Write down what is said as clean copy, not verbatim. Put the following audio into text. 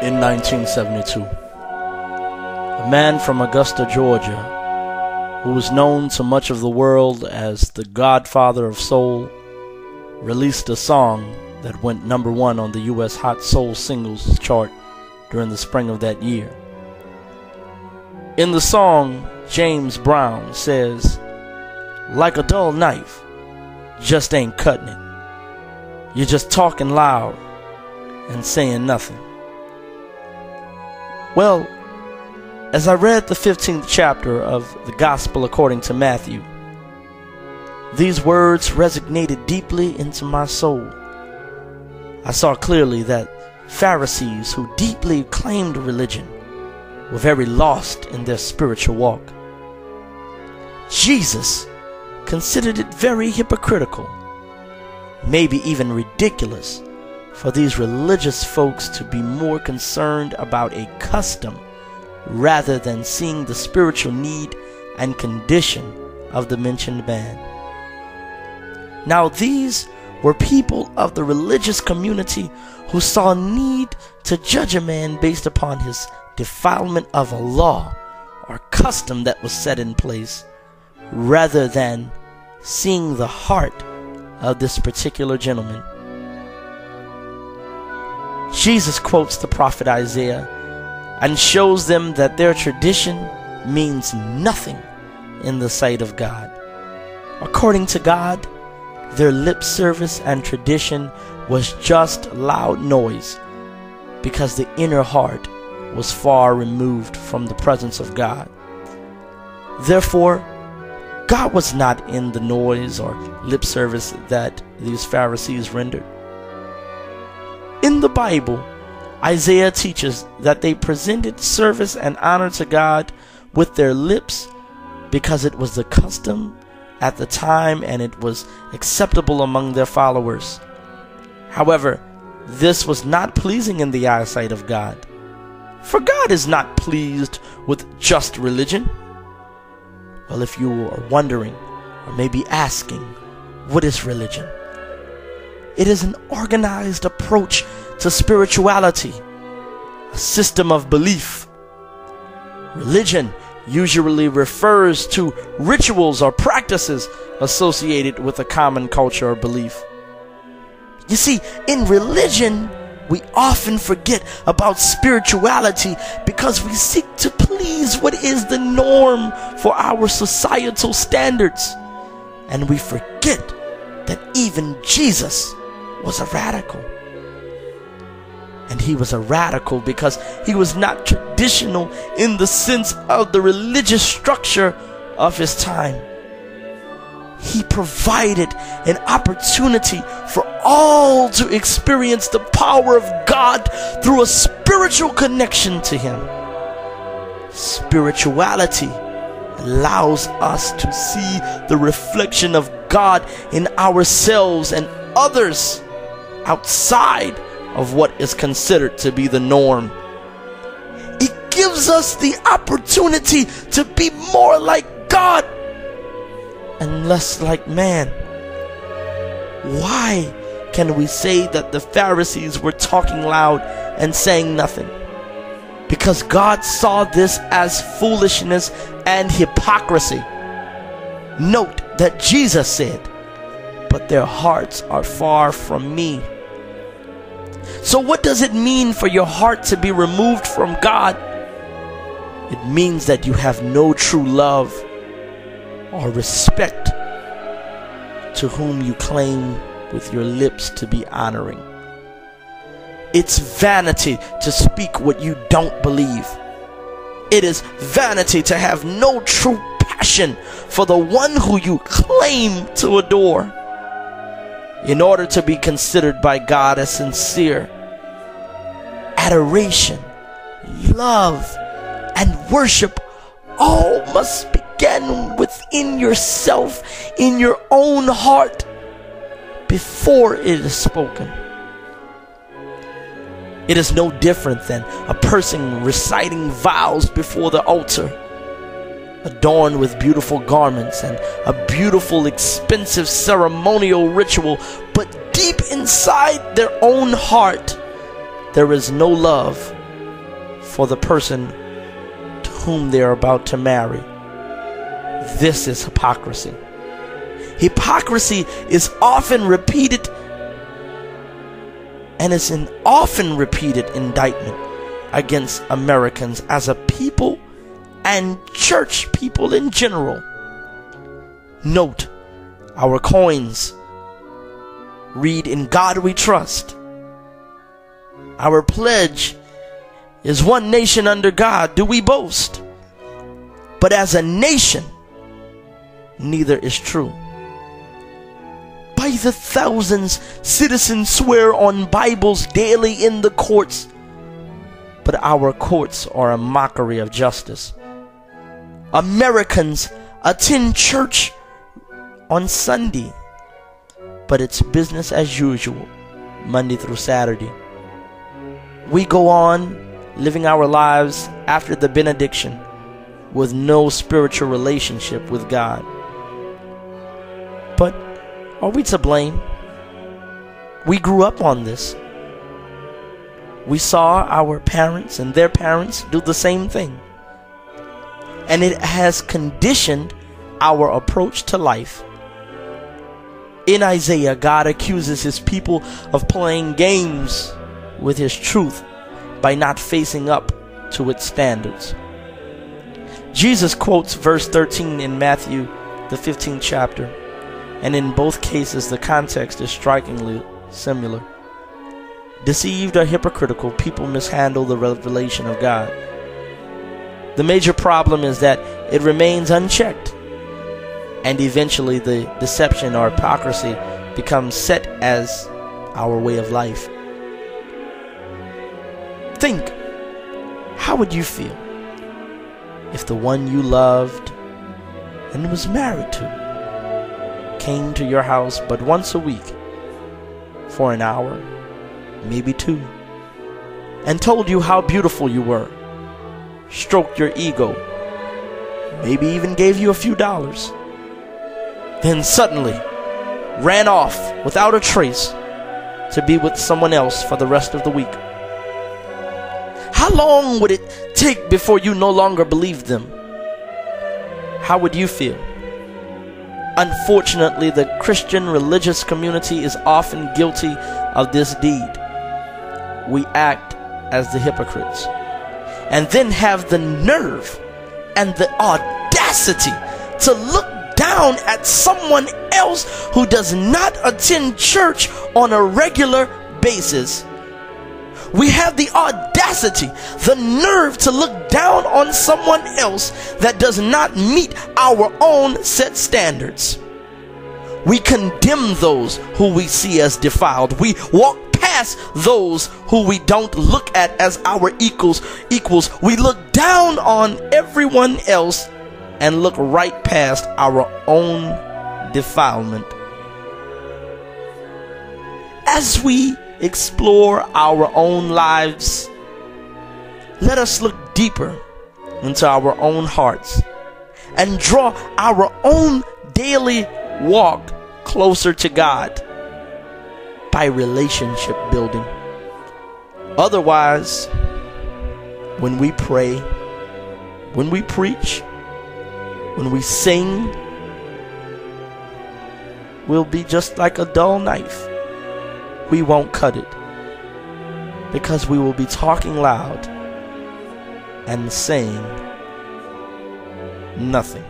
In 1972, a man from Augusta, Georgia, who was known to much of the world as the Godfather of Soul, released a song that went #1 on the US Hot Soul Singles chart during the spring of that year. In the song, James Brown says, "Like a dull knife, just ain't cutting it. You're just talking loud and saying nothing." Well, as I read the 15th chapter of the Gospel according to Matthew, these words resonated deeply into my soul. I saw clearly that Pharisees who deeply claimed religion were very lost in their spiritual walk. Jesus considered it very hypocritical, maybe even ridiculous, for these religious folks to be more concerned about a custom rather than seeing the spiritual need and condition of the mentioned man. Now these were people of the religious community who saw need to judge a man based upon his defilement of a law or custom that was set in place, rather than seeing the heart of this particular gentleman. Jesus quotes the prophet Isaiah and shows them that their tradition means nothing in the sight of God. According to God, their lip service and tradition was just loud noise because the inner heart was far removed from the presence of God. Therefore, God was not in the noise or lip service that these Pharisees rendered. In the Bible, Isaiah teaches that they presented service and honor to God with their lips because it was the custom at the time and it was acceptable among their followers. However, this was not pleasing in the eyesight of God. For God is not pleased with just religion. Well, if you are wondering or maybe asking, what is religion? It is an organized approach to spirituality, a system of belief. Religion usually refers to rituals or practices associated with a common culture or belief. You see, in religion, we often forget about spirituality because we seek to please what is the norm for our societal standards. And we forget that even Jesus was a radical. And he was a radical because he was not traditional in the sense of the religious structure of his time. He provided an opportunity for all to experience the power of God through a spiritual connection to him. Spirituality allows us to see the reflection of God in ourselves and others outside of what is considered to be the norm. It gives us the opportunity to be more like God and less like man. Why can we say that the Pharisees were talking loud and saying nothing? Because God saw this as foolishness and hypocrisy. Note that Jesus said, "But their hearts are far from me." So what does it mean for your heart to be removed from God? It means that you have no true love or respect to whom you claim with your lips to be honoring. It's vanity to speak what you don't believe. It is vanity to have no true passion for the one who you claim to adore. In order to be considered by God as sincere, adoration, love, and worship all must begin within yourself, in your own heart, before it is spoken. It is no different than a person reciting vows before the altar, adorned with beautiful garments and a beautiful, expensive ceremonial ritual, but deep inside their own heart, there is no love for the person to whom they are about to marry. This is hypocrisy. Hypocrisy is often repeated, and it's an often repeated indictment against Americans as a people and church people in general. Note, our coins read, "In God we trust." Our pledge is, "One nation under God do we boast." But as a nation, neither is true. By the thousands, citizens swear on Bibles daily in the courts, but our courts are a mockery of justice. Americans attend church on Sunday, but it's business as usual, Monday through Saturday. We go on living our lives after the benediction with no spiritual relationship with God. But are we to blame? We grew up on this. We saw our parents and their parents do the same thing. And it has conditioned our approach to life. In Isaiah, God accuses his people of playing games with his truth by not facing up to its standards. Jesus quotes verse 13 in Matthew, the 15th chapter, and in both cases the context is strikingly similar. Deceived or hypocritical, people mishandle the revelation of God. The major problem is that it remains unchecked, and eventually the deception or hypocrisy becomes set as our way of life. Think, how would you feel if the one you loved and was married to came to your house but once a week for an hour, maybe two, and told you how beautiful you were, stroked your ego, maybe even gave you a few dollars, then suddenly ran off without a trace to be with someone else for the rest of the week? How long would it take before you no longer believed them? How would you feel? Unfortunately, the Christian religious community is often guilty of this deed. We act as the hypocrites, and then have the nerve and the audacity to look down at someone else who does not attend church on a regular basis. We have the audacity, the nerve to look down on someone else that does not meet our own set standards. We condemn those who we see as defiled. We walk past those who we don't look at as our equals. We look down on everyone else and look right past our own defilement. As we explore our own lives, let us look deeper into our own hearts and draw our own daily walk closer to God by relationship building. Otherwise, when we pray, when we preach, when we sing, we'll be just like a dull knife. We won't cut it, because we will be talking loud and saying nothing.